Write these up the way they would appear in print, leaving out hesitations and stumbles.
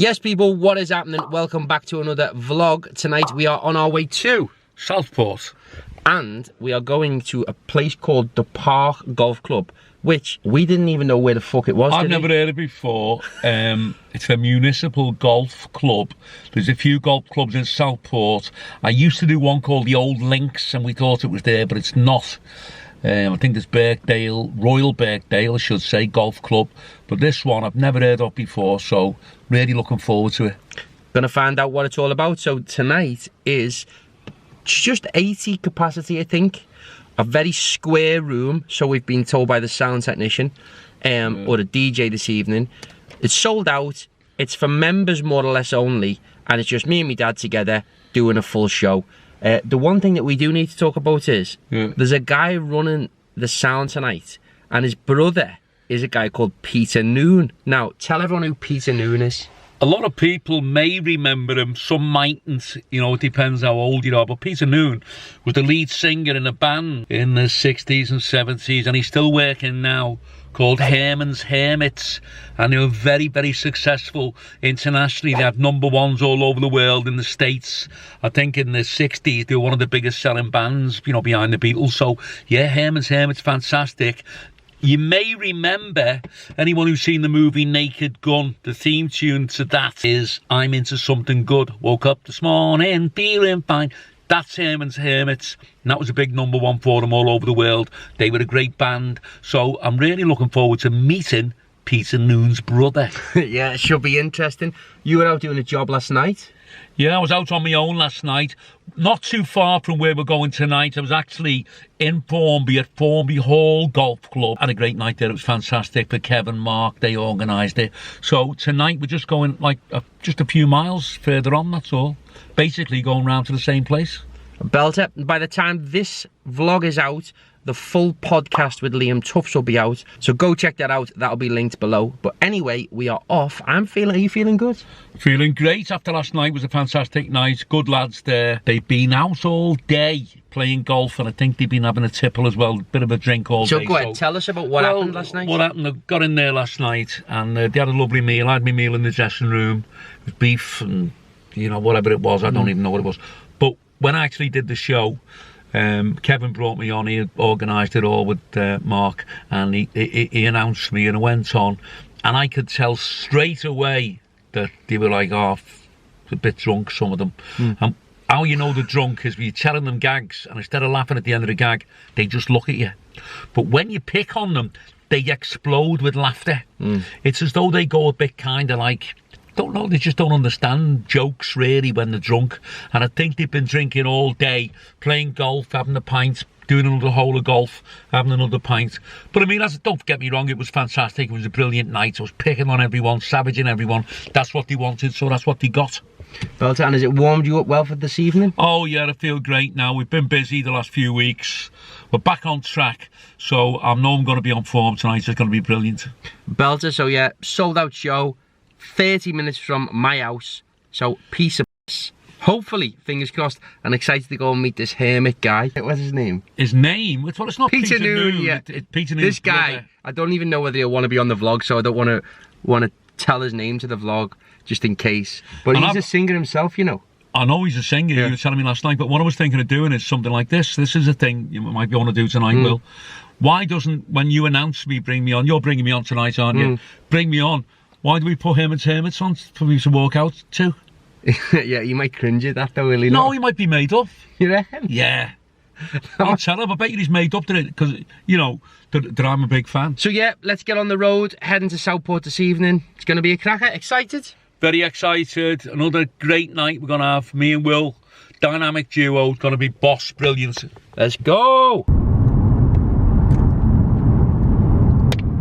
Yes, people, what is happening? Welcome back to another vlog. Tonight we are on our way to Southport. And we are going to a place called the Park Golf Club, which we didn't even know where the fuck it was. I've never heard it before. It's a municipal golf club. There's a few golf clubs in Southport. I used to do one called the Old Links, and we thought it was there, but it's not. I think there's Birkdale, Royal Birkdale, I should say, golf club. But this one I've never heard of before, so really looking forward to it. Gonna find out what it's all about. So tonight is just 80 capacity, I think. A very square room, so we've been told by the sound technician, or the DJ this evening. It's sold out. It's for members more or less only, and it's just me and my dad together doing a full show. The one thing that we do need to talk about is there's a guy running the sound tonight, and his brother is a guy called Peter Noon. Now, tell everyone who Peter Noon is. A lot of people may remember him, some mightn't, you know, it depends how old you are, but Peter Noon was the lead singer in a band in the 60s and 70s, and he's still working now, called Herman's Hermits, and they were very, very successful internationally. They had #1s all over the world. In the States, I think in the 60s, they were one of the biggest selling bands, you know, behind the Beatles. So, yeah, Herman's Hermits, fantastic. You may remember, anyone who's seen the movie Naked Gun, the theme tune to that is I'm Into Something Good. Woke up this morning feeling fine. That's Herman's Hermits, and that was a big #1 for them all over the world. They were a great band, so I'm really looking forward to meeting Peter Noon's brother. Yeah, it should be interesting. You were out doing a job last night? Yeah, I was out on my own last night, not too far from where we're going tonight. I was actually in Formby at Formby Hall Golf Club. Had a great night there. It was fantastic for Kevin, Mark, they organised it. So tonight we're just going like just a few miles further on, that's all. Basically going round to the same place. Belter. By the time this vlog is out, the full podcast with Liam Tufts will be out. So go check that out. That'll be linked below. But anyway, we are off. Are you feeling good? Feeling great after last night. Was a fantastic night. Good lads there. They've been out all day playing golf, and I think they've been having a tipple as well. Bit of a drink all day. So go ahead, tell us about what happened last night. What happened, I got in there last night, and they had a lovely meal. I had my meal in the dressing room with beef and, you know, whatever it was. I don't even know what it was. But when I actually did the show, Kevin brought me on. He had organised it all with Mark, and he announced me, and I went on, and I could tell straight away that they were like, oh, a bit drunk, some of them. And how you know they're drunk is when you're telling them gags, and instead of laughing at the end of the gag, they just look at you. But when you pick on them, they explode with laughter. It's as though they go a bit kind of like, don't know, they just don't understand jokes really when they're drunk. And I think they've been drinking all day, playing golf, having a pint, doing another hole of golf, having another pint. But I mean, don't get me wrong, it was fantastic. It was a brilliant night. I was picking on everyone, savaging everyone. That's what they wanted, so that's what they got. Belter, and has it warmed you up well for this evening? Oh yeah, I feel great now. We've been busy the last few weeks. We're back on track, so I know I'm going to be on form tonight. It's going to be brilliant. Belter, so yeah, sold out show. 30 minutes from my house, so peace of peace. Hopefully, fingers crossed, and excited to go and meet this hermit guy. What's his name? His name? Well, it's not Peter Noon. Yeah, it's Peter Noon's this guy, brother. I don't even know whether he'll want to be on the vlog, so I don't want to tell his name to the vlog, just in case. But he's a singer himself, you know. I know he's a singer, you were telling me last night, but what I was thinking of doing is something like this. This is a thing you might want to do tonight, Will. Why doesn't, when you announce me, bring me on, you're bringing me on tonight, aren't you? Bring me on. Why do we put Herman's Hermits on for me to walk out to? Yeah, you might cringe at that though, really. No, he might be made up. You reckon? Yeah. I'll tell him. I bet you he's made up to it, because, you know, that I'm a big fan. So yeah, let's get on the road, heading to Southport this evening. It's going to be a cracker. Excited? Very excited. Another great night we're going to have. Me and Will, dynamic duo. It's going to be boss brilliant. Let's go.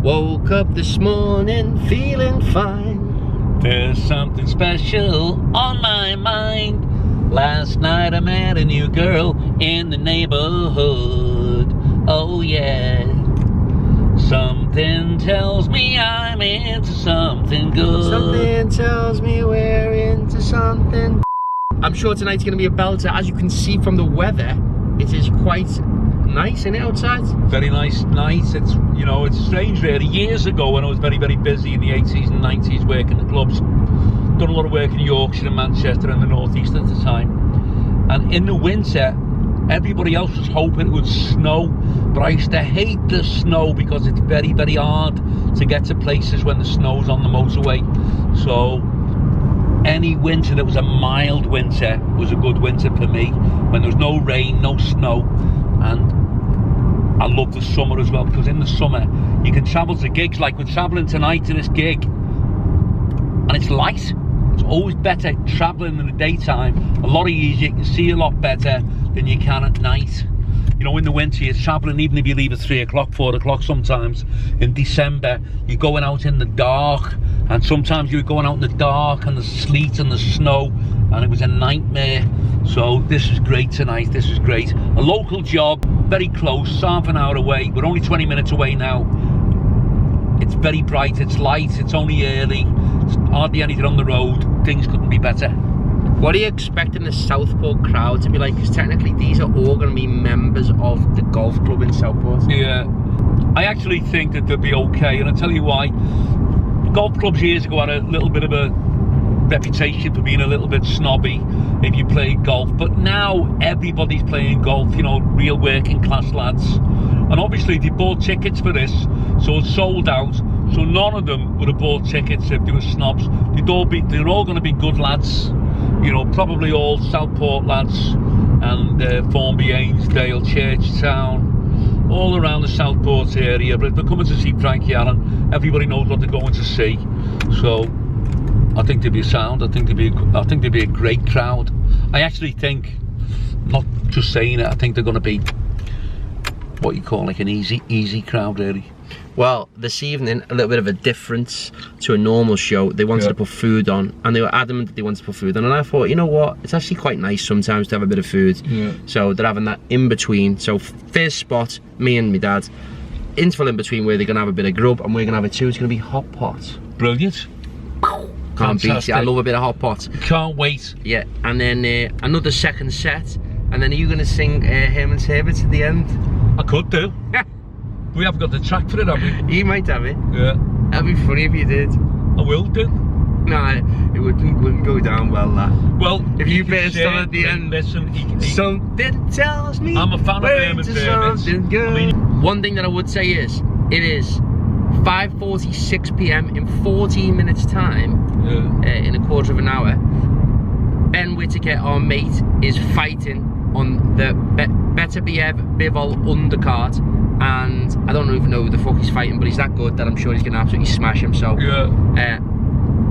Woke up this morning feeling fine. There's something special on my mind. Last night I met a new girl in the neighborhood. Oh yeah. Something tells me I'm into something good. Something tells me we're into something. I'm sure tonight's going to be a belter. As you can see from the weather, it is quite nice, isn't it, outside? Very nice night. It's, you know, it's strange really. Years ago when I was very, very busy in the 80s and 90s working the clubs, done a lot of work in Yorkshire and Manchester and the North East at the time. And in the winter, everybody else was hoping it would snow, but I used to hate the snow because it's very, very hard to get to places when the snow's on the motorway. So any winter that was a mild winter was a good winter for me, when there was no rain, no snow. And I love the summer as well, because in the summer you can travel to gigs like we're travelling tonight to this gig, and it's light. It's always better travelling in the daytime, a lot easier, you can see a lot better than you can at night. You know, in the winter you're travelling, even if you leave at 3 o'clock, 4 o'clock sometimes, in December, you're going out in the dark, and sometimes you're going out in the dark and the sleet and the snow, and it was a nightmare. So this is great tonight, this is great. A local job, very close, half an hour away, we're only 20 minutes away now. It's very bright, it's light, it's only early, there's hardly anything on the road, things couldn't be better. What are you expecting the Southport crowd to be like? Because technically these are all going to be members of the golf club in Southport. Yeah, I actually think that they'll be okay, and I'll tell you why. Golf clubs years ago had a little bit of a reputation for being a little bit snobby if you played golf, but now everybody's playing golf, you know, real working class lads. And obviously they bought tickets for this, so it's sold out, so none of them would have bought tickets if they were snobs. They're all going to be good lads, you know, probably all Southport lads, and Formby, Ainsdale, Churchtown, all around the Southport area. But if they're coming to see Frankie Allen, everybody knows what they're going to see. So I think they'd be sound. I think they'd be a great crowd. I actually think, not just saying it, I think they're going to be what you call like an easy crowd, really. Well, this evening, a little bit of a difference to a normal show. They wanted to put food on, and they were adamant that they wanted to put food on, and I thought, you know what, it's actually quite nice sometimes to have a bit of food. So they're having that in between. So first spot, me and my dad, interval in between where they're going to have a bit of grub, and we're going to have it too. It's going to be hot pot. Brilliant. Can't beat it. I love a bit of hot pot. Can't wait. Yeah, and then another second set, and then are you going to sing Herman's Hermits at the end? I could do. We haven't got the track for it, have we? You might have it. Yeah. That'd be funny if you did. I will do. Nah, it wouldn't go down well, that. Well, if you burst on at the end, listen, something tells me I'm a fan of Herman's Hermits. I mean, one thing that I would say is, it is 5:46 PM in 14 minutes time, in a quarter of an hour. Ben Whittaker, our mate, is fighting on the Better Bivol undercard, and I don't even know who the fuck he's fighting, but he's that good that I'm sure he's going to absolutely smash him. So,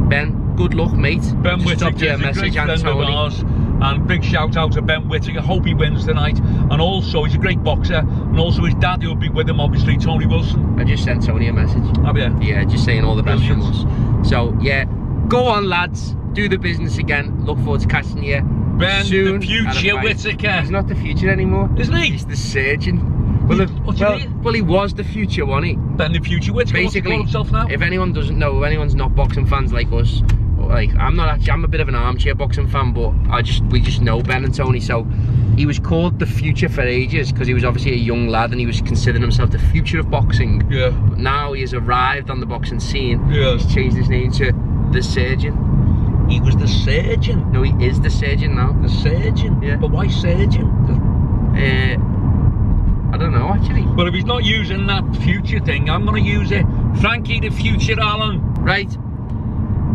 Ben, good luck, mate. Ben Whittaker, a great friend of ours, and big shout out to Ben Whittaker. Hope he wins tonight. And also, he's a great boxer, and also his dad will be with him, obviously, Tony Wilson. I just sent Tony a message. Have you? Yeah, just saying all the best from us. So, yeah, go on, lads, do the business again. Look forward to catching you Ben, soon. the future Whittaker. He's not the future anymore, isn't he? He's the surgeon. Well, he was the future, wasn't he? Ben, the future Whittaker. Basically, himself now? If anyone doesn't know, if anyone's not boxing fans like us, like I'm a bit of an armchair boxing fan, but we just know Ben and Tony. So he was called the future for ages because he was obviously a young lad and he was considering himself the future of boxing. Yeah. But now he has arrived on the boxing scene. Yeah. He's changed his name to the surgeon. He was the surgeon. No, he is the surgeon now. The surgeon? Yeah. But why surgeon? I don't know, actually. But if he's not using that future thing, I'm going to use it. Frankie the future Allen. Right.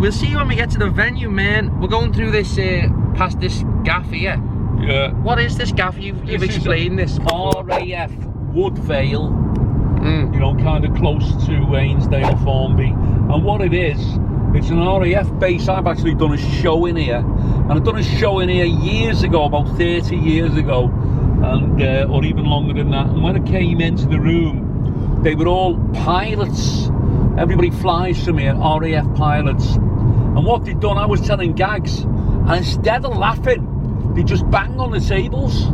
We'll see you when we get to the venue, man. We're going through this, past this gaff here. Yeah. What is this gaff? You've explained this. RAF Woodvale. You know, kind of close to Ainsdale, Formby. And what it is, it's an RAF base. I've actually done a show in here. And I've done a show in here years ago, about 30 years ago. And or even longer than that. And when I came into the room, they were all pilots. Everybody flies from here, RAF pilots. And what they'd done, I was telling gags, and instead of laughing, they just bang on the tables.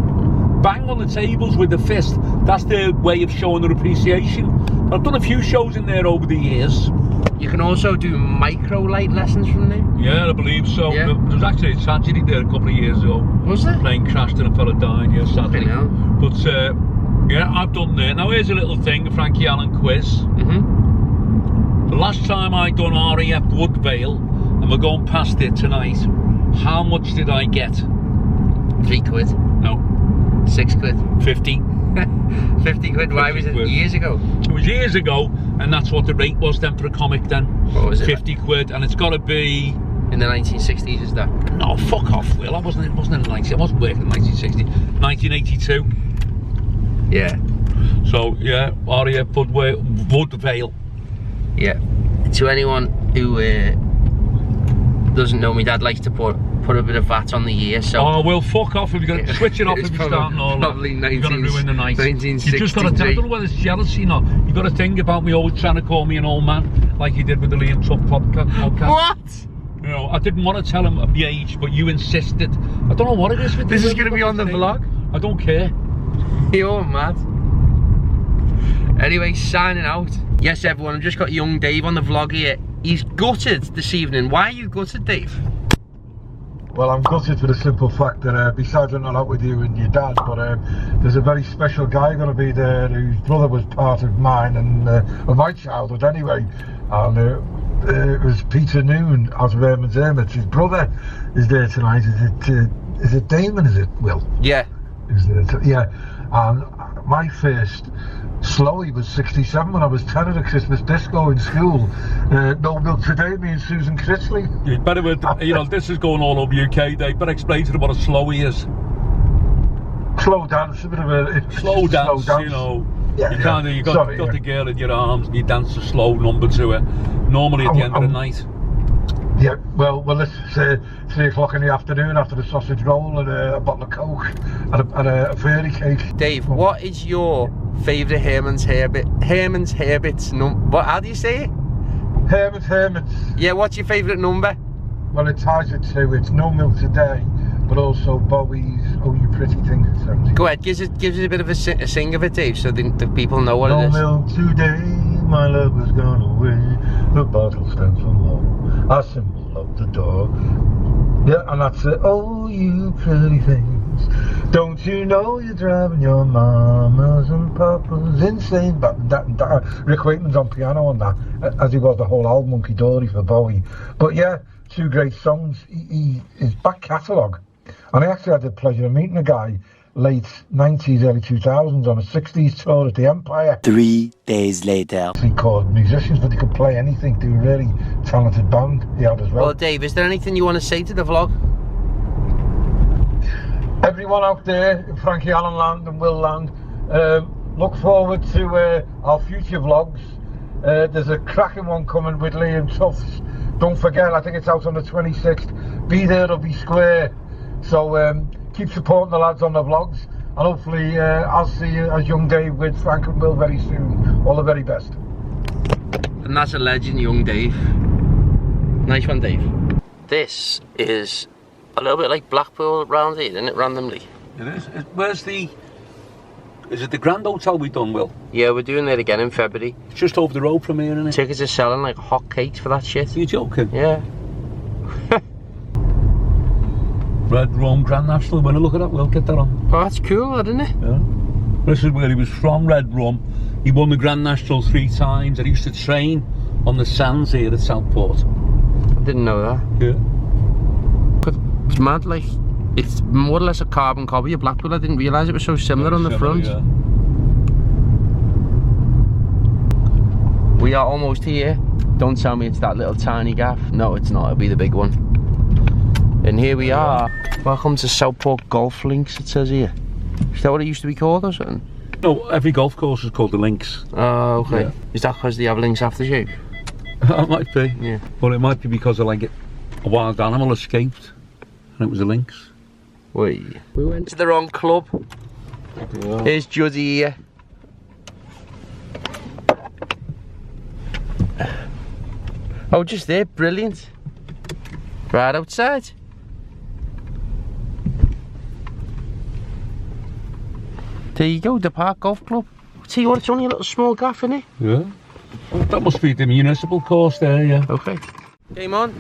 Bang on the tables with the fist. That's their way of showing their appreciation. I've done a few shows in there over the years. You can also do micro light lessons from there? Yeah, I believe so. Yeah. There was actually a tragedy there a couple of years ago. Was there? Plane crashed and a fella died, yeah, sadly. But yeah, I've done there. Now here's a little thing, the Frankie Allen quiz. The last time I done RAF Woodvale, and we're going past it tonight, how much did I get? £3. No. £6. 50. 50 quid. Why was it years ago? It was years ago, and that's what the rate was then for a comic then. What was it? 50 quid, and it's got to be... In the 1960s, is that? No, fuck off, Will. I wasn't in the 90s. I wasn't working in 1960. 1982. Yeah. So, yeah, RAF Woodvale. Yeah. To anyone who doesn't know, my dad likes to put a bit of VAT on the year, so... Oh, well, fuck off if you're going to switch it off if you're starting all that. Probably You're going to ruin the night. 1963. You just got to, I don't know whether it's jealousy or not. You've got to think about me always trying to call me an old man, like you did with the Liam Tuck podcast. What? You know, I didn't want to tell him my age, but you insisted. I don't know what it is with This is going to be on the vlog? I don't care. You're mad. Anyway, signing out. Yes, everyone, I've just got young Dave on the vlog here. He's gutted this evening. Why are you gutted, Dave? Well, I'm gutted for the simple fact that besides I'm not out with you and your dad, but there's a very special guy going to be there whose brother was part of mine and of my childhood anyway. And it was Peter Noon out of Herman's Hermits. His brother is there tonight. Is it Damon? Is it Will? Yeah. Is there? Yeah. And my first Slowy was 67 when I was 10 at a Christmas disco in school. No Milk Today, me and Susan Critchley. You'd better, you know, this is going all over UK, Dave. Better explain to them what a slowy is. Slow dance, a bit of a Slow dance, you know. Yeah, you can't. You got the girl in your arms and you dance a slow number to her. Normally at the end of the night. Yeah, well, it's 3 o'clock in the afternoon after the sausage roll and a bottle of Coke and a fairy cake. Dave, what is your favourite Herman's Hermits number? How do you say it? Hermits. Yeah, what's your favourite number? Well, it ties it to, it's No Milk Today, but also Bowie's Oh You Pretty Thing at 70. Go ahead, gives us a bit of a sing of it, Dave, so the people know what no it is. No Milk Today, my love has gone away, the bottle stands alone, a symbol of the door. Yeah, and that's it. Oh, you pretty things, don't you know you're driving your mamas and papas insane? But Rick Wakeman's on piano on that, as he was the whole album, Monkey Dory for Bowie. But yeah, 2 great songs. His back catalogue, and I actually had the pleasure of meeting a guy late 90s, early 2000s on a 60s tour at the Empire. 3 days later. He called musicians, but he could play anything. They were a really talented band he had as well. Well, Dave, is there anything you want to say to the vlog? Everyone out there, Frankie Allen Land and Will Land, look forward to our future vlogs. There's a cracking one coming with Liam Tufts. Don't forget, I think it's out on the 26th. Be there or be square. So keep supporting the lads on the vlogs, and hopefully I'll see you as young Dave with Frank and Will very soon. All the very best. And that's a legend, young Dave. Nice one, Dave. This is a little bit like Blackpool round here, isn't it, randomly? It is. Where's the... Is it the Grand Hotel we done, Will? Yeah, we're doing it again in February. It's just over the road from here, isn't it? Tickets are selling like hotcakes for that shit. Are you joking? Yeah. Red Rum Grand National winner, look at that, we'll get that on. Oh, that's cool, isn't it? Yeah. This is where he was from, Red Rum. He won the Grand National 3 times and he used to train on the sands here at Southport. I didn't know that. Yeah. But it's mad, like, it's more or less a carbon copy of Blackpool. I didn't realise it was so similar on the front. Yeah. We are almost here. Don't tell me it's that little tiny gaff. No, it's not, it'll be the big one. And here we are. Welcome to Southport Golf Links, it says here. Is that what it used to be called or something? No, every golf course is called the Links. Oh, okay. Yeah. Is that because they have links aftershave? That might be. Yeah. But it might be because of like a wild animal escaped and it was a lynx. We went to the wrong club. Yeah. Here's Juddy here. Oh, just there, brilliant. Right outside. There you go, the Park Golf Club. Tell you what, it's only a little small gaff, isn't it? Yeah. Oh, that must be the municipal course there, yeah. Okay. Game on.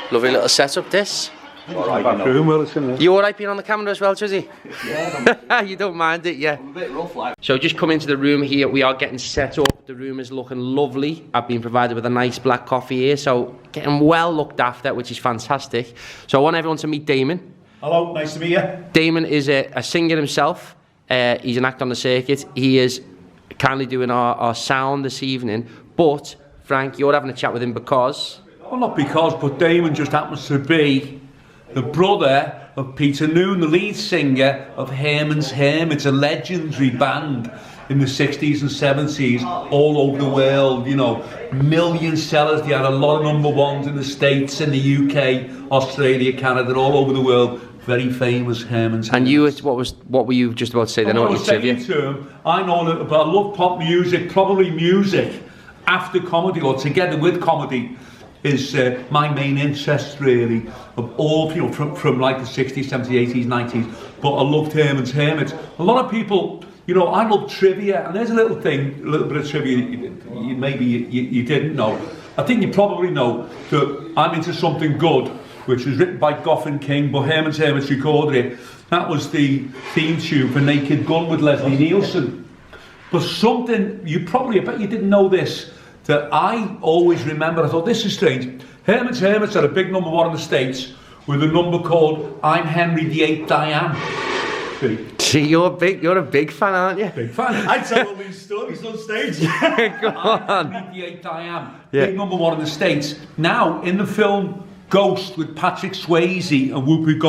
Lovely little setup, this. Back room, well, it's gonna... You alright being on the camera as well, Trizzy? Yeah, You don't mind it, yeah? I'm a bit rough, like. So just come into the room here, we are getting set up. The room is looking lovely. I've been provided with a nice black coffee here, so getting well looked after, which is fantastic. So I want everyone to meet Damon. Hello, nice to meet you. Damon is a singer himself. He's an act on the circuit. He is kindly doing our sound this evening. But, Frank, you're having a chat with him because... Well, not because, but Damon just happens to be the brother of Peter Noon, the lead singer of Herman's Hermits, a legendary band in the 60s and 70s all over the world, you know, million sellers. They had a lot of number ones in the States, in the UK, Australia, Canada, all over the world. Very famous Herman's Hermits. And you, what were you just about to say then? I was saying to him, I know a little bit, I love pop music, probably music after comedy or together with comedy is my main interest really, of all, you know, from like the 60s, 70s, 80s, 90s, but I loved Herman's Hermits. A lot of people, you know, I love trivia, and there's a little thing, a little bit of trivia you didn't know. I think you probably know that I'm Into Something Good, which was written by Goffin King, but Herman's Hermits recorded it. That was the theme tune for Naked Gun with Leslie Nielsen. But something, I bet you didn't know this, that I always remember, I thought, this is strange. Herman's Hermits had a big number one in the States with a number called I'm Henry VIII I Am. See, you're a big fan, aren't you? Big fan. I tell all these stories on stage. Go on. I'm Henry VIII I Am. Yeah. Big number one in the States. Now, in the film Ghost with Patrick Swayze and Whoopi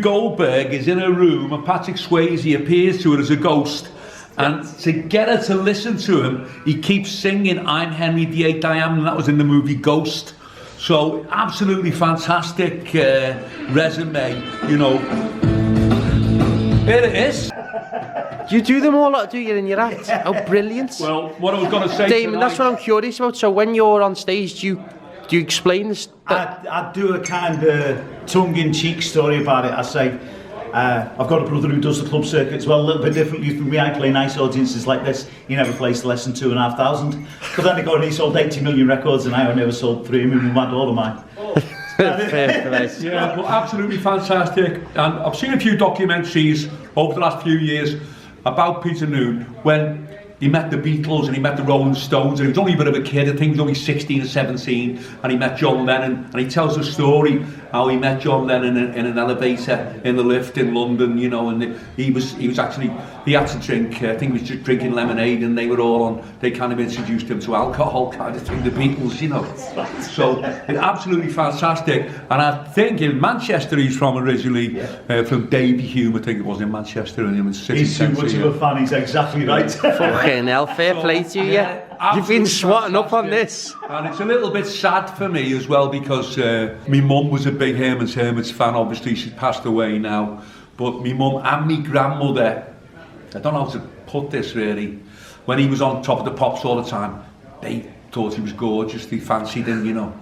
Goldberg is in a room and Patrick Swayze appears to her as a ghost. And to get her to listen to him, he keeps singing I'm Henry VIII I Am, and that was in the movie Ghost. So absolutely fantastic resume, you know. Here it is. Do you do them all, do you, in your act? Oh, brilliant. Well, what I was going to say Damon, tonight, that's what I'm curious about. So when you're on stage, do you explain this? I do a kind of tongue-in-cheek story about it. I say, I've got a brother who does the club circuit as well, a little bit differently from me. I play nice audiences like this. He never plays less than 2,500. But then he sold 80 million records and I never sold 3 million. Had all of mine. Yeah, but absolutely fantastic. And I've seen a few documentaries over the last few years about Peter Noon when he met the Beatles and he met the Rolling Stones, and he was only a bit of a kid. I think he was only 16 or 17, and he met John Lennon, and he tells the story how he met John Lennon in an elevator in the lift in London, you know, and he had to drink, I think he was just drinking lemonade, and they were all on, they kind of introduced him to alcohol kind of thing, the Beatles, you know. So, absolutely fantastic. And I think in Manchester he's from originally, from Davy Hume, I think it was in Manchester, and in City He's too Centre. much of a fan, he's exactly right. Fucking hell, fair play to you. You've been swatting up on this. And it's a little bit sad for me as well because my mum was a big Herman's Hermits fan. Obviously she's passed away now, but my mum and my grandmother, I don't know how to put this really, when he was on Top of the Pops all the time, they thought he was gorgeous, they fancied him, you know.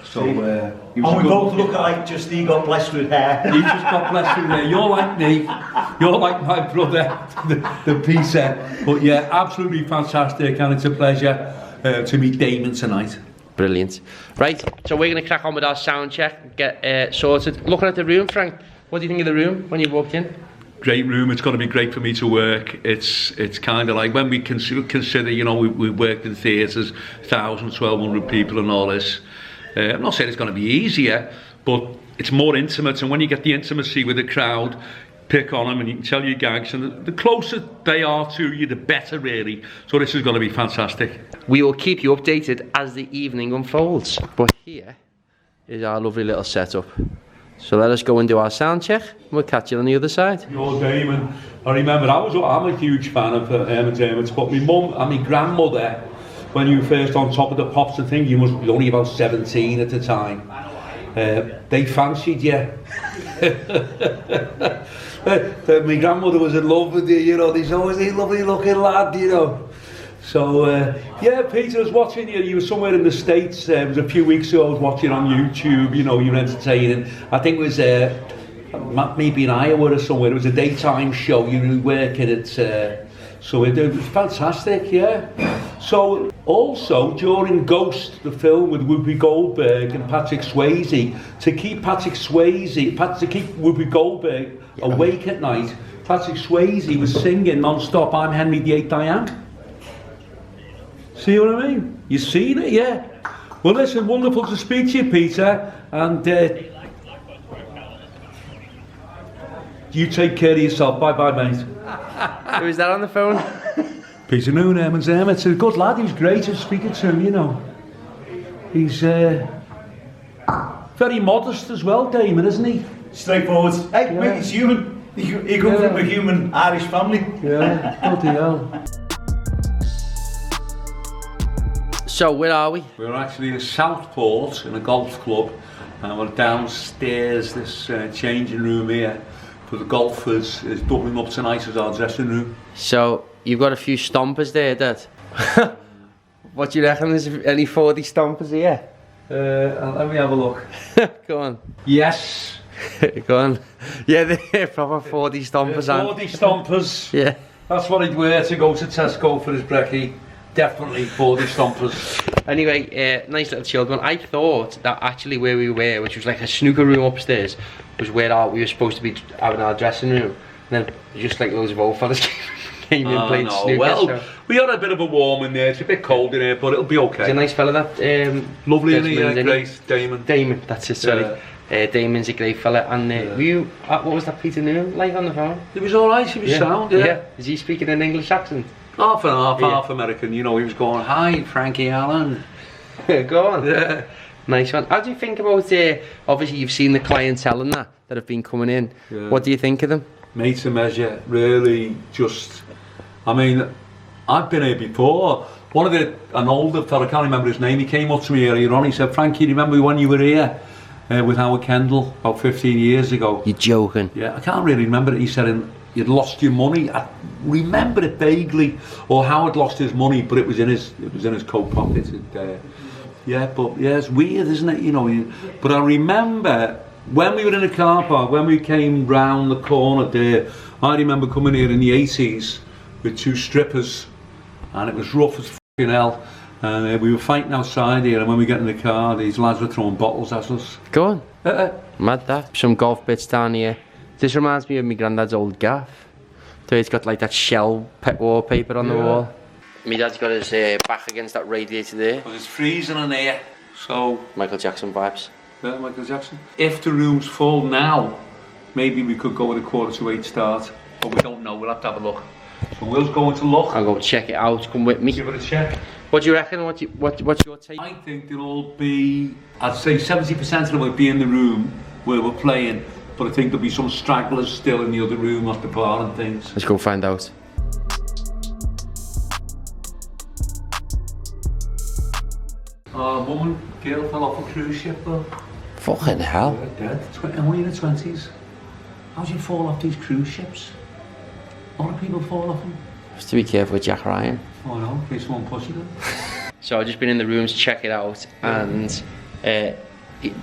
So he was we both look alike, just he got blessed with hair. He just got blessed with hair. You're like me, you're like my brother, the Peter. But yeah, absolutely fantastic, and it's a pleasure to meet Damon tonight. Brilliant. Right, so we're going to crack on with our sound check, get sorted. Looking at the room, Frank, what do you think of the room when you walked in? Great room. It's going to be great for me to work. It's kind of like when we consider, you know, we worked in theatres, 1,000, 1,200 people and all this. I'm not saying it's going to be easier, but it's more intimate, and when you get the intimacy with the crowd, pick on them and you can tell your gags, and the closer they are to you, the better really. So this is going to be fantastic. We will keep you updated as the evening unfolds, but here is our lovely little setup. So let us go and do our sound check, and we'll catch you on the other side. You're Damon. I remember I'm a huge fan of Herman's Hermits, but my mum and my grandmother, when you were first on Top of the Pops, I think you must be only about 17 at the time. They fancied you. My grandmother was in love with you, you know. He's always a lovely looking lad, you know. So, yeah, Peter, I was watching you. You were somewhere in the States. It was a few weeks ago. I was watching on YouTube, you know, you were entertaining. I think it was maybe in Iowa or somewhere. It was a daytime show. You were working at. So it was fantastic, yeah. So, also, during Ghost, the film with Whoopi Goldberg and Patrick Swayze, to keep Whoopi Goldberg awake at night, Patrick Swayze was singing non-stop, I'm Henry VIII, I am. See what I mean? You seen it, yeah? Well, listen, wonderful to speak to you, Peter, and you take care of yourself. Bye-bye, mate. Who's that on the phone? Peter Noon, Herman's Hermit. It's a good lad, he was great to speaking to him, you know. He's very modest as well, Damon, isn't he? Straightforward. Hey, Yeah. mate, he's human. He comes from a human Irish family. Yeah, bloody hell. So, where are we? We're actually in Southport in a golf club, and we're downstairs, this changing room here for the golfers is doubling up tonight as our dressing room. So, you've got a few stompers there, Dad. What do you reckon? There's any 40 stompers here? Let me have a look. Go on. Yes. Go on. Yeah, they're proper 40 stompers. 40 stompers. Yeah. That's what he'd wear to go to Tesco for his brekkie. Definitely 40 stompers. Anyway, nice little chilled one. I thought that actually where we were, which was like a snooker room upstairs, was where we were supposed to be having our dressing room. And then just like loads of old fellas came in and played snooker. Well, so. we had a bit of a warm in there. It's a bit cold in here, but it'll be okay. He's a nice fella, that. Lovely, isn't he? Desmond's, Great, Damon. Damon, that's it, sorry. Damon's a great fella. And were you, what was that Peter Noon like on the phone? It was alright, he was sound, yeah. Is he speaking in an English accent? Half and half, half American, you know, he was going, hi, Frankie Allen. Go on. Yeah. Nice one. How do you think about, obviously you've seen the clientele and that have been coming in. Yeah. What do you think of them? Made to measure, really just, I mean, I've been here before. An older fella, I can't remember his name, he came up to me earlier on, he said, Frankie, remember when you were here with Howard Kendall about 15 years ago? You're joking. Yeah, I can't really remember it. He said you'd lost your money. I remember it vaguely, or Howard lost his money, but it was in his coat pocket. It's weird, isn't it? You know. But I remember when we were in a car park, when we came round the corner there. I remember coming here in the 80s with two strippers, and it was rough as fucking hell. And we were fighting outside here, and when we get in the car, these lads were throwing bottles at us. Go on. Mad that. Some golf bits down here. This reminds me of my granddad's old gaff. So it's got like that shell wallpaper on the wall. My dad's got his back against that radiator there. Because it's freezing in here, so... Michael Jackson vibes. Yeah, Michael Jackson. If the room's full now, maybe we could go with a 7:45 start. But we don't know, we'll have to have a look. So Will's going to look. I'll go check it out, come with me. Give it a check. What do you reckon? What's your take? I think there'll be, I'd say 70% of them will be in the room where we're playing, but I think there'll be some stragglers still in the other room at the bar and things. Let's go find out. Girl fell off a cruise ship though. Fucking hell. Yeah, dead. Only in the 20s. How do you fall off these cruise ships? A lot of people fall off them. Just to be careful with Jack Ryan. Oh no, in case someone pushes them. So I've just been in the rooms to check it out, and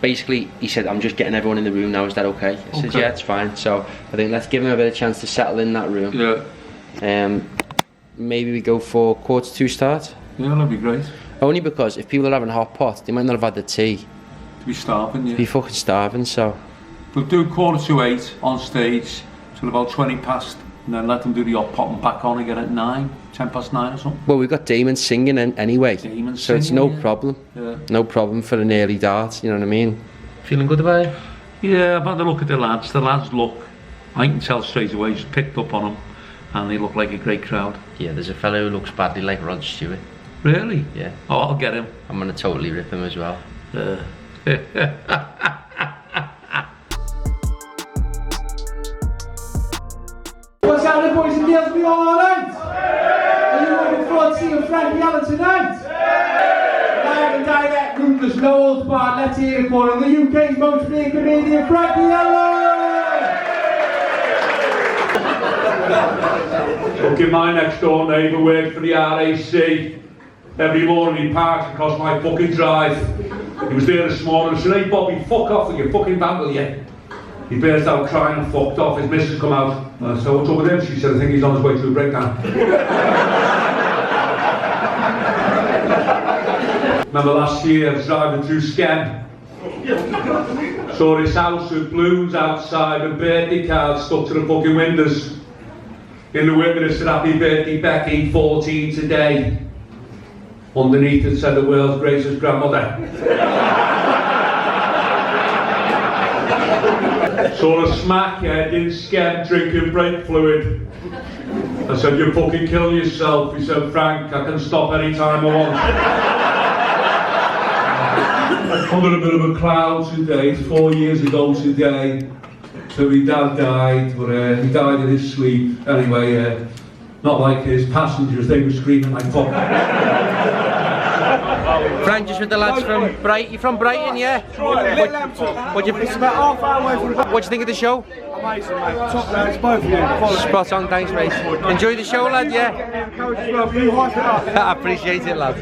basically he said, I'm just getting everyone in the room now, is that okay? I said, yeah, it's fine. So I think let's give him a bit of chance to settle in that room. Yeah. Maybe we go for 1:45 start. Yeah, that'd be great. Only because if people are having hot pot, they might not have had the tea. To be starving, yeah. Be fucking starving, so. We'll do 7:45 on stage till about 20 past, and then let them do the hot pot and back on again at 9, 10 past 9 or something. Well, we've got Damon singing anyway, Damon so it's singing, no yeah. problem. Yeah. No problem for an early dart, you know what I mean? Feeling good about it? Yeah, I've had a look at the lads. The lads look, I can tell straight away, just picked up on them, and they look like a great crowd. Yeah, there's a fellow who looks badly like Rod Stewart. Really? Yeah. Oh, I'll get him. I'm gonna totally rip him as well. What's happening, boys and girls? We all alright? Are you looking forward to seeing Frankie Allen tonight? Live and direct, ruthless, no holds barred. Let's hear it for him, the UK's most famous comedian, Frankie Allen! Fucking my next door neighbour works for the RAC. Every morning he parks across my fucking drive. He was there this morning. I said, hey Bobby, fuck off with your fucking van, will you? He burst out crying and fucked off. His missus come out. I said, what's up with him? She said, I think he's on his way to a breakdown. Remember last year, I was driving through Skem. Saw this house with balloons outside and birthday cards stuck to the fucking windows. In the window it said, "Happy birthday Becky, 14 today." Underneath it said, "The world's greatest grandmother." Saw a smackhead in Skem drinking brake fluid. I said, "You're fucking killing yourself." He said, "Frank, I can stop any time I want." Under a bit of a cloud today. It's 4 years ago today. So my dad died, but he died in his sleep. Anyway, not like his passengers, they were screaming like fuck. Frank, just with the lads from Brighton. You're from Brighton, yeah? What do you think of the show? Amazing, mate. Top lads, both of you. Spot on, thanks, mate. Enjoy the show, lad, yeah? I appreciate it, lad.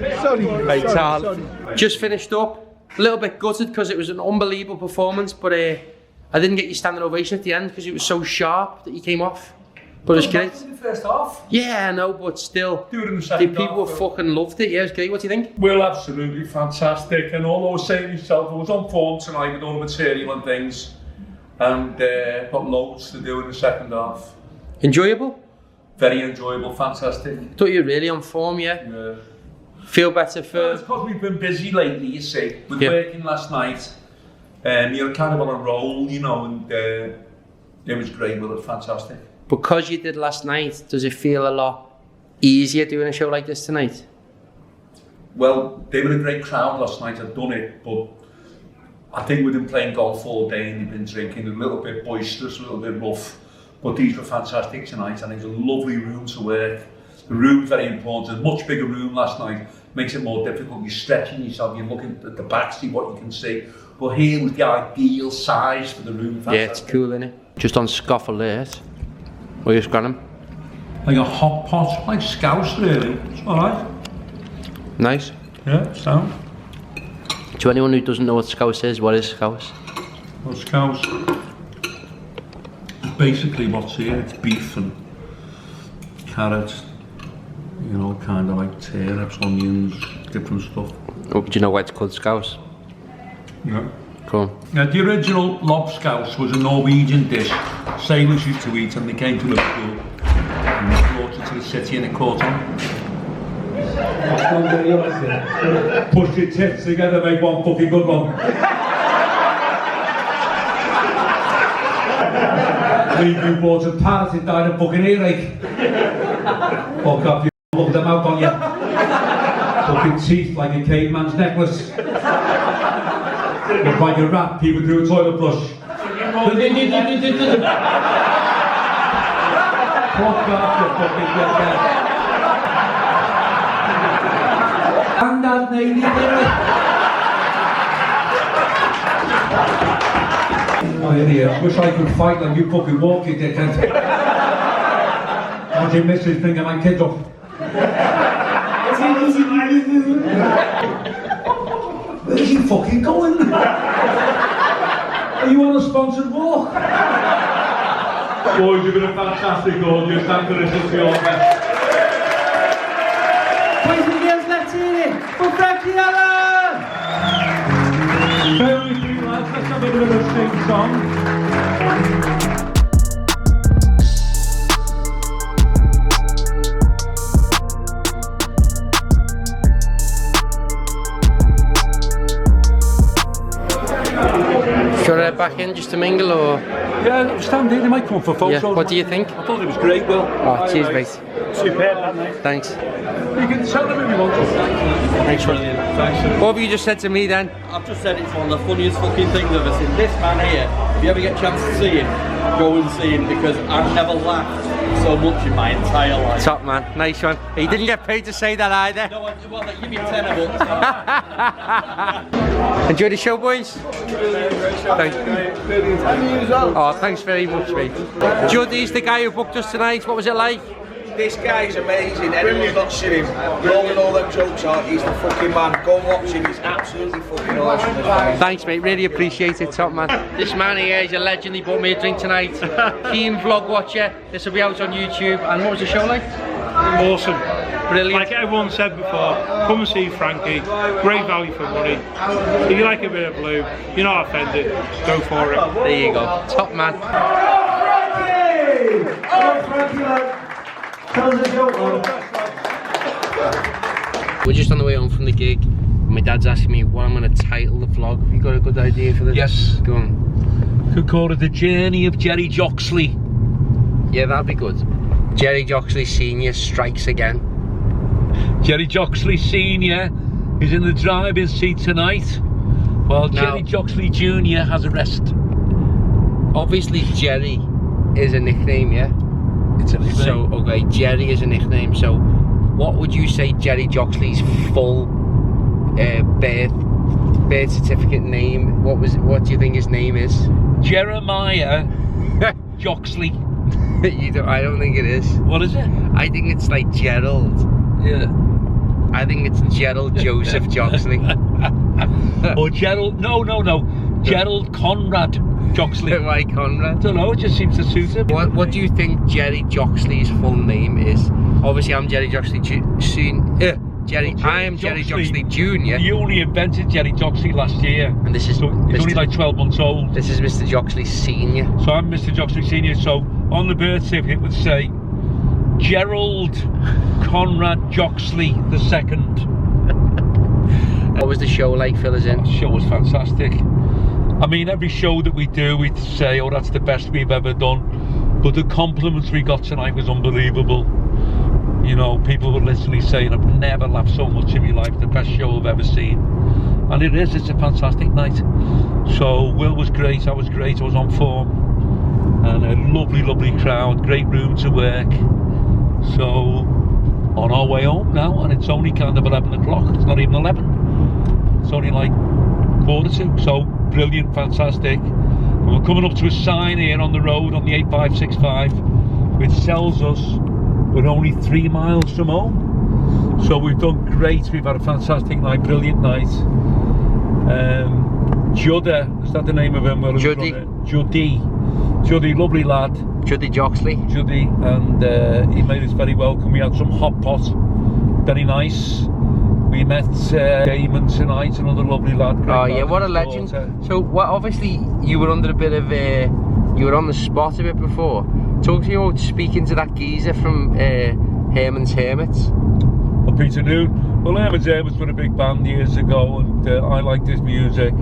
Mate, Charles. Just finished up. A little bit gutted because it was an unbelievable performance, but I didn't get your standing ovation at the end because it was so sharp that you came off. But it was great. In the first half? Yeah, I know, but still. Do it in the The second people half. fucking loved it. Yeah, it was great. What do you think? Well, absolutely fantastic. And all I was saying to myself, I was on form tonight with all the material and things, and got loads to do in the second half. Enjoyable? Very enjoyable, fantastic. Thought you were really on form, yeah? Yeah. Feel better for... It's because we've been busy lately, you see. With Yeah. working last night, you're kind of on a roll, you know, and it was great, well, it was fantastic. Because you did last night, does it feel a lot easier doing a show like this tonight? Well, they were a great crowd last night, I'd done it, but I think we've been playing golf all day and they've been drinking, a little bit boisterous, a little bit rough, but these were fantastic tonight, and it was a lovely room to work. The room's very important, a much bigger room last night, makes it more difficult. You're stretching yourself, you're looking at the back, see what you can see. But here was the ideal size for the room. Fantastic. Yeah, it's cool, isn't it? Just on Scoff Alert. Where you scanning? Like a hot pot, like Scouse really. It's alright. Nice. Yeah, sound. To anyone who doesn't know what Scouse is, what is Scouse? Well, Scouse is basically what's here. It's beef and carrots, you know, kind of like turnips, onions, different stuff. Oh, do you know why it's called Scouse? Yeah. Cool. Now, the original lobscouse was a Norwegian dish sailors used to eat, and they came to Liverpool and they brought it to the city and it caught on. Push your tits together, make one fucking good one. Leave you bought a parrot and died of fucking earache. Fuck up, you look them out on you. Fucking teeth like a caveman's necklace. Look like a rat peeping through a toilet brush. Fuck off, you fucking dickhead. And that lady oh, idiot. Wish I could fight like you fucking walk, you dickhead. How'd you miss this thing of my kids up? Where's he fucking going? Are you on a sponsored walk? Boys, you've been a fantastic audience. Thank you for listening to your best. Boys and girls, let's hear it for Frankie Allen! Very few lads, let's have a bit of a sing song. Do you want to head back in just to mingle or? Yeah, stand here, they might come for photos. Yeah, what do you think? I thought it was great, Will. Oh, cheers, mate. Superb, that, mate. Thanks. You can tell them if you want to. Thanks, Brilliant. Thanks. What have you just said to me then? I've just said it's one of the funniest fucking things I've ever seen. This man here, if you ever get a chance to see him, go and see him because I've never laughed so much in my entire life. Top man, nice one. He didn't get paid to say that either. No, well, they give me 10 bucks. Enjoy the show, boys. Thanks. Oh, thanks very much, mate. Juddy's the guy who booked us tonight. What was it like? This guy's amazing. Anyone's not seen him, rolling all them jokes out, he's the fucking man. Go and watch him, he's absolutely fucking awesome. Thanks, mate. Really appreciate it, top man. This man here is a legend. He bought me a drink tonight. Keen vlog watcher. This will be out on YouTube. And what was the show like? Awesome. Brilliant. Like everyone said before, come and see Frankie. Great value for money. If you like a bit of blue, you're not offended, go for it. There you go. Top man. Frankie! Oh, Frankie, lad. Tell us a joke, lad. We're just on the way home from the gig. My dad's asking me what I'm going to title the vlog. Have you got a good idea for this? Yes. Go on. Could call it The Journey of Jerry Joxley. Yeah, that'd be good. Jerry Joxley Sr. strikes again. Jerry Joxley Sr. is in the driving seat tonight, while Jerry Joxley Jr. has a rest. Obviously, Jerry is a nickname, yeah? It's a nickname. So, okay, Jerry is a nickname. So, what would you say Jerry Joxley's full birth certificate name? What do you think his name is? Jeremiah Joxley. I don't think it is. What is it? I think it's like Gerald. Yeah. I think it's Gerald Joseph Joxley. Or Gerald, no. Gerald Conrad Joxley. Why Conrad? I don't know, it just seems to suit him. What do you think Jerry Joxley's full name is? Obviously, I'm Jerry Joxley I am Jerry Joxley Jr. You only invented Jerry Joxley last year. And this is... So he's only like 12 months old. This is Mr. Joxley Sr. So I'm Mr. Joxley Sr. So on the birth certificate it would say Gerald Conrad Joxley II. What was the show like, fill us in? The show was fantastic. I mean, every show that we do, we'd say, oh, that's the best we've ever done. But the compliments we got tonight was unbelievable. You know, people were literally saying, I've never laughed so much in my life, the best show I've ever seen. And it's a fantastic night. So Will was great, I was great, I was on form. And a lovely crowd, great room to work. So on our way home now, and it's only kind of 11 o'clock, it's not even 11. It's only like 1:45, so brilliant, fantastic. And we're coming up to a sign here on the road on the 8565, which tells us we're only 3 miles from home. So we've done great, we've had a fantastic night, brilliant night. Judder, is that the name of him? Juddy, lovely lad. Juddy Joxley. Juddy, and he made us very welcome. We had some hot pot, very nice. We met Damon tonight, another lovely lad. Oh yeah, what a legend. So, obviously you were under a bit of you were on the spot a bit before. Talk to you about speaking to that geezer from Herman's Hermits. Well, Peter Noon. Well, Herman's Hermits were a big band years ago, and I liked his music.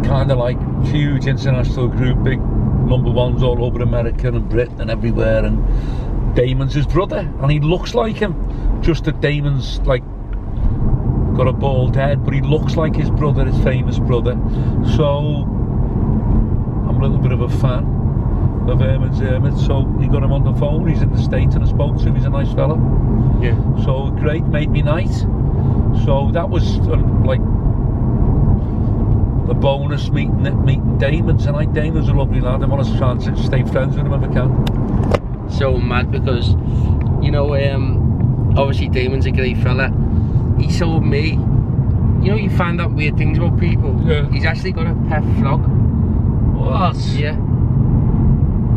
Kind of like huge international group, big #1s all over America and Britain and everywhere. And Damon's his brother, and he looks like him. Just that Damon's like got a bald head, but he looks like his brother, his famous brother. So I'm a little bit of a fan of Herman's Hermits. So he got him on the phone. He's in the States, and I spoke to him. He's a nice fella. Yeah. So great, made me night. So that was like the bonus meeting Damon tonight. Damon's a lovely lad. I want to try and stay friends with him if I can. So mad because, you know, obviously Damon's a great fella. He told me, you know, you find out weird things about people. Yeah. He's actually got a pet frog. What? Yeah.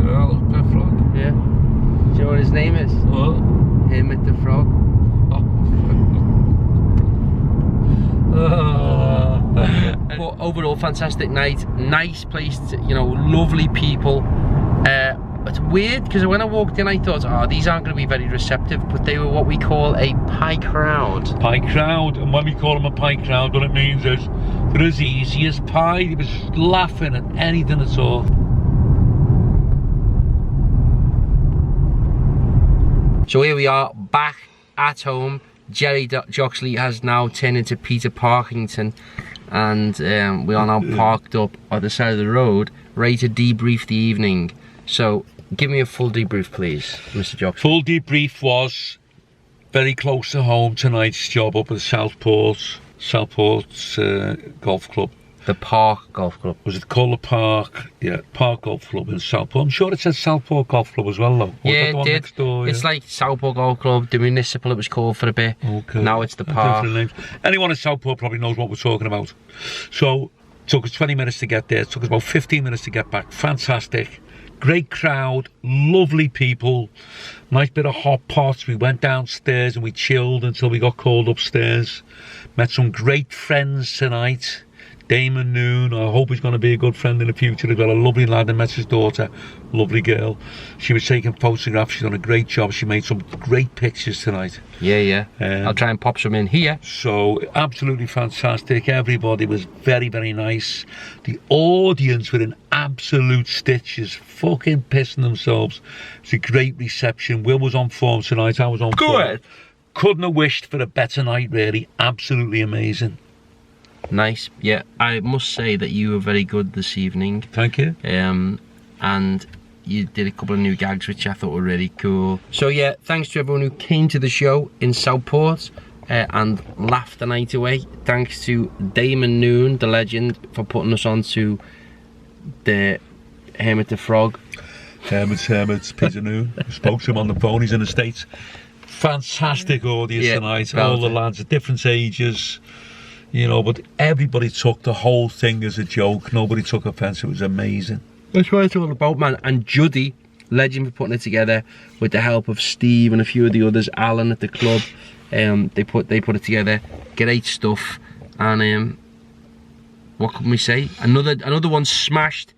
Yeah, pet frog. Yeah. Do you know what his name is? What? Hermit the Frog. But overall, fantastic night. Nice place, you know, lovely people. It's weird because when I walked in, I thought, oh, these aren't going to be very receptive, but they were what we call a pie crowd. Pie crowd, and when we call them a pie crowd, what it means is they're as easy as pie. He was laughing at anything at all. So here we are, back at home. Jerry Joxley has now turned into Peter Parkington, and we are now parked up at the side of the road, ready to debrief the evening. So, give me a full debrief, please, Mr. Joxley. Full debrief was very close to home. Tonight's job up at Southport Golf Club. The Park Golf Club. Was it called the Park? Yeah, Park Golf Club in Southport. I'm sure it says Southport Golf Club as well, though. Yeah, it did. Door, it's like Southport Golf Club, the municipal it was called for a bit. Okay. Now it's the Park. Anyone in Southport probably knows what we're talking about. So, it took us 20 minutes to get there. It took us about 15 minutes to get back. Fantastic. Great crowd, lovely people, nice bit of hot pots. We went downstairs and we chilled until we got called upstairs. Met some great friends tonight. Damon Noon, I hope he's going to be a good friend in the future. I've got a lovely lad that met his daughter, lovely girl. She was taking photographs, she's done a great job. She made some great pictures tonight. Yeah. I'll try and pop some in here. So, absolutely fantastic. Everybody was very, very nice. The audience were in absolute stitches, fucking pissing themselves. It's a great reception. Will was on form tonight, I was on form. Good. Couldn't have wished for a better night, really. Absolutely amazing. Nice. Yeah, I must say that you were very good this evening. Thank you. And you did a couple of new gags which I thought were really cool. So yeah, thanks to everyone who came to the show in Southport and laughed the night away. Thanks to Damon Noon, the legend, for putting us on to the Hermit the Frog. Hermits, Peter Noon. Spoke to him on the phone, he's in the States. Fantastic audience tonight. All the lads at different ages. You know, but everybody took the whole thing as a joke. Nobody took offence. It was amazing. That's what it's all about, man. And Judy, legend for putting it together with the help of Steve and a few of the others, Alan at the club. They put it together. Great stuff. And what can we say? Another one smashed.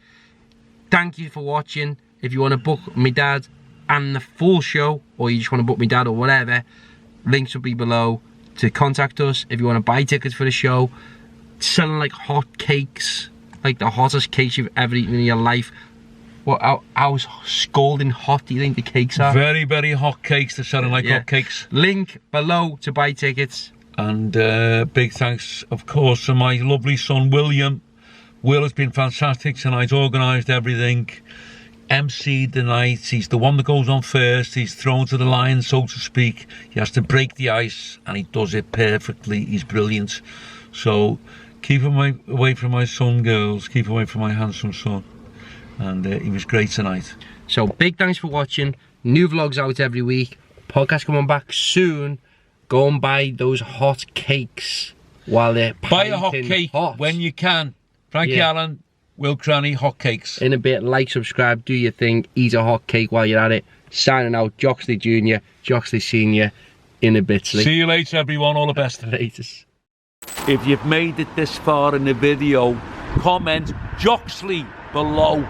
Thank you for watching. If you want to book me dad and the full show, or you just want to book me dad or whatever, links will be below to contact us. If you want to buy tickets for the show, selling like hot cakes, like the hottest cakes you've ever eaten in your life. How scalding hot do you think the cakes are? Very, very hot cakes. They're selling like hot cakes. Link below to buy tickets. And big thanks, of course, to my lovely son William. Will has been fantastic tonight, organised everything, MC'd the night. He's the one that goes on first. He's thrown to the lion, so to speak. He has to break the ice, and he does it perfectly. He's brilliant. So keep him away from my son, girls. Keep away from my handsome son. And he was great tonight. So big thanks for watching. New vlogs out every week. Podcast coming back soon. Go and buy those hot cakes while they're buy a hot cake when you can. Frankie Allen, Will Cranny, hot cakes. In a bit, like, subscribe, do your thing, eat a hot cake while you're at it. Signing out, Joxley Jr., Joxley Sr. in a bit. See you later, everyone. All the best. Latest. If you've made it this far in the video, comment Joxley below.